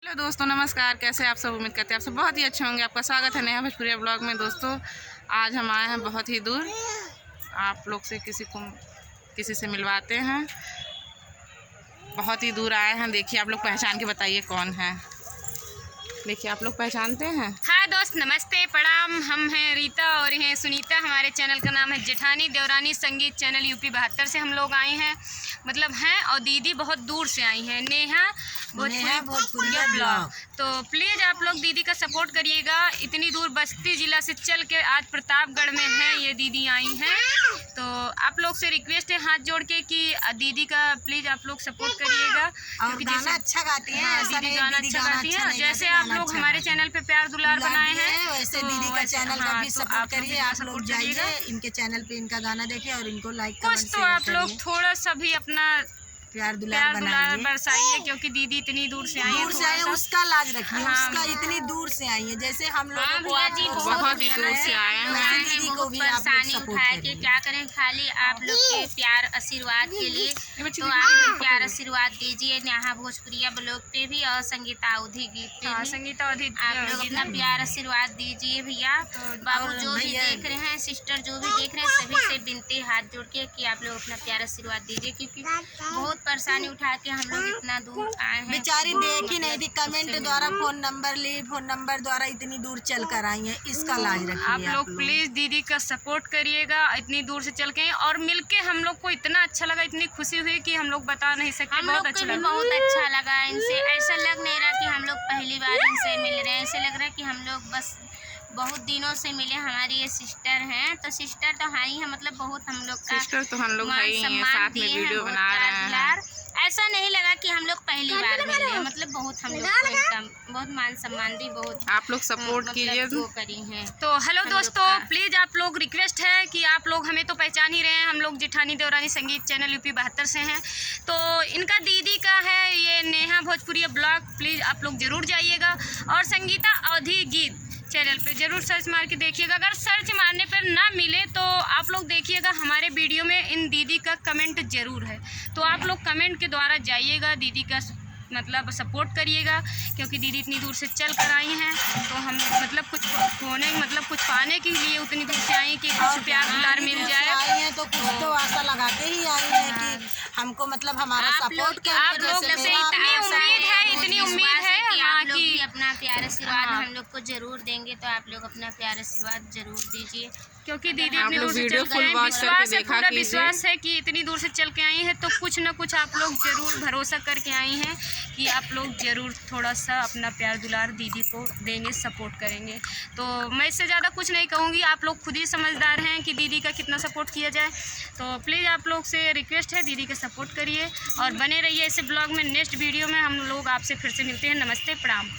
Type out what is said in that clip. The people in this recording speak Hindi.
हेलो दोस्तों, नमस्कार। कैसे आप सब? उम्मीद करते हैं आप सब बहुत ही अच्छे होंगे। आपका स्वागत है नेहा भोजपुरिया ब्लॉग में। दोस्तों, आज हम आए हैं बहुत ही दूर। आप लोग से किसी से मिलवाते हैं। बहुत ही दूर आए हैं। देखिए, आप लोग पहचान के बताइए कौन है। देखिए, आप लोग पहचानते हैं? हाँ दोस्त, नमस्ते, प्रणाम। हम हैं रीता और ये सुनीता। हमारे चैनल का नाम है जेठानी देवरानी संगीत चैनल। यूपी 72 से हम लोग आए हैं, मतलब हैं। और दीदी बहुत दूर से आई हैं, नेहा भोजपुरिया ब्लॉग। तो प्लीज़ आप लोग दीदी का सपोर्ट करिएगा। इतनी दूर बस्ती जिला से चल के आज प्रतापगढ़ में हैं ये दीदी आई हैं। तो आप लोग से रिक्वेस्ट है हाथ जोड़ के कि दीदी का प्लीज़ आप लोग सपोर्ट करिएगा, क्योंकि गाना अच्छा गाती हैं। दीदी गाना अच्छा गाती है। जैसे आप लोग हमारे चैनल पे प्यार दुलार बनाए हैं, वैसे दीदी का चैनल का भी सपोर्ट करिए। आप लोग जाइए इनके चैनल पे, इनका गाना देखें और इनको लाइक कुछ तो आप लोग थोड़ा सा भी अपना प्यार दुलार बरसाइए, क्योंकि दीदी इतनी दूर से आई है। उसका लाज रखिए। उसका इतनी दूर से आई है, जैसे हम लोग बहुत ही दूर से आए हैं। दीदी को भी परेशानी उठाए के क्या करें, खाली आप लोग के प्यार आशीर्वाद के लिए। तो आप लोग प्यार आशीर्वाद दीजिए नेहा भोजपुरिया ब्लॉग पे भी और संगीता अवधि गीत पे भी। संगीता अवधि आप लोग अपना प्यार आशीर्वाद दीजिए भैया। बाबू जो भी देख रहे हैं, सिस्टर जो भी देख रहे हैं, सभी से विनती हाथ जोड़ के कि आप लोग अपना प्यार आशीर्वाद दीजिए, क्योंकि बहुत परेशानी उठा के हम लोग इतना दूर आए हैं। बेचारी देख ही नहीं थी, कमेंट द्वारा फोन नंबर द्वारा इतनी दूर चल कर आई है। इसका लाज रखिए। आप लोग प्लीज़ दीदी का सपोर्ट करिएगा। इतनी दूर से चल के और मिलके हम लोग को इतना अच्छा लगा, इतनी खुशी हुई कि हम लोग बता नहीं सकते। हम लोग को भी बहुत अच्छा लगा इनसे। ऐसा लग नहीं रहा कि हम लोग पहली बार इनसे मिल रहे हैं। ऐसे लग रहा है कि हम लोग बस बहुत दिनों से मिले। हमारी ये सिस्टर हैं, तो सिस्टर तो हाई है, मतलब बहुत हम लोग का सिस्टर तो हम लोग भाई हैं, साथ में वीडियो बना रहे हैं। ऐसा नहीं लगा कि हम लोग पहली बार मिले हैं, मतलब बहुत हम लोग को बहुत मान सम्मान भी बहुत आप लोग सपोर्ट कीजिए वो करी हैं। तो हेलो दोस्तों, प्लीज़ आप लोग रिक्वेस्ट है कि आप लोग हमें तो पहचान ही रहे हैं। हम लोग जेठानी देवरानी संगीत चैनल यूपी 72 से हैं। तो इनका दीदी का है ये नेहा भोजपुरिया ब्लॉग। प्लीज़ आप लोग ज़रूर जाइएगा और संगीता अवधि गीत चैनल पे ज़रूर सर्च मार के देखिएगा। अगर सर्च मारने पर ना मिले तो आप लोग देखिएगा हमारे वीडियो में इन दीदी का कमेंट ज़रूर है। तो आप लोग कमेंट के द्वारा जाइएगा, दीदी का मतलब सपोर्ट करिएगा, क्योंकि दीदी इतनी दूर से चल कर आई हैं। तो हम मतलब कुछ होने मतलब कुछ पाने के लिए उतनी दूर से आई कि कुछ प्यार दुलार मिल जाए। आई हैं तो कुछ तो आशा लगाते ही आई हैं कि हमको मतलब हमारा सपोर्ट करें। आप लोग से इतनी उम्मीद है आप लोग भी अपना प्यार आशीर्वाद हम लोग को जरूर देंगे। तो आप लोग अपना प्यार आशीर्वाद जरूर दीजिए, क्योंकि दीदी इतनी दूर से चल के आई हैं। पूरा विश्वास है कि इतनी दूर से चल के आई हैं, तो कुछ ना कुछ आप लोग ज़रूर भरोसा करके आई हैं कि आप लोग ज़रूर थोड़ा सा अपना प्यार दुलार दीदी को देंगे, सपोर्ट करेंगे। तो मैं इससे ज़्यादा कुछ नहीं कहूँगी। आप लोग खुद ही समझदार हैं कि दीदी का कितना सपोर्ट किया जाए। तो प्लीज़ आप लोग से रिक्वेस्ट है, दीदी का सपोर्ट करिए और बने रहिए ऐसे ब्लॉग में। नेक्स्ट वीडियो में हम लोग आपसे फिर से मिलते हैं। नमस्ते, प्रणाम।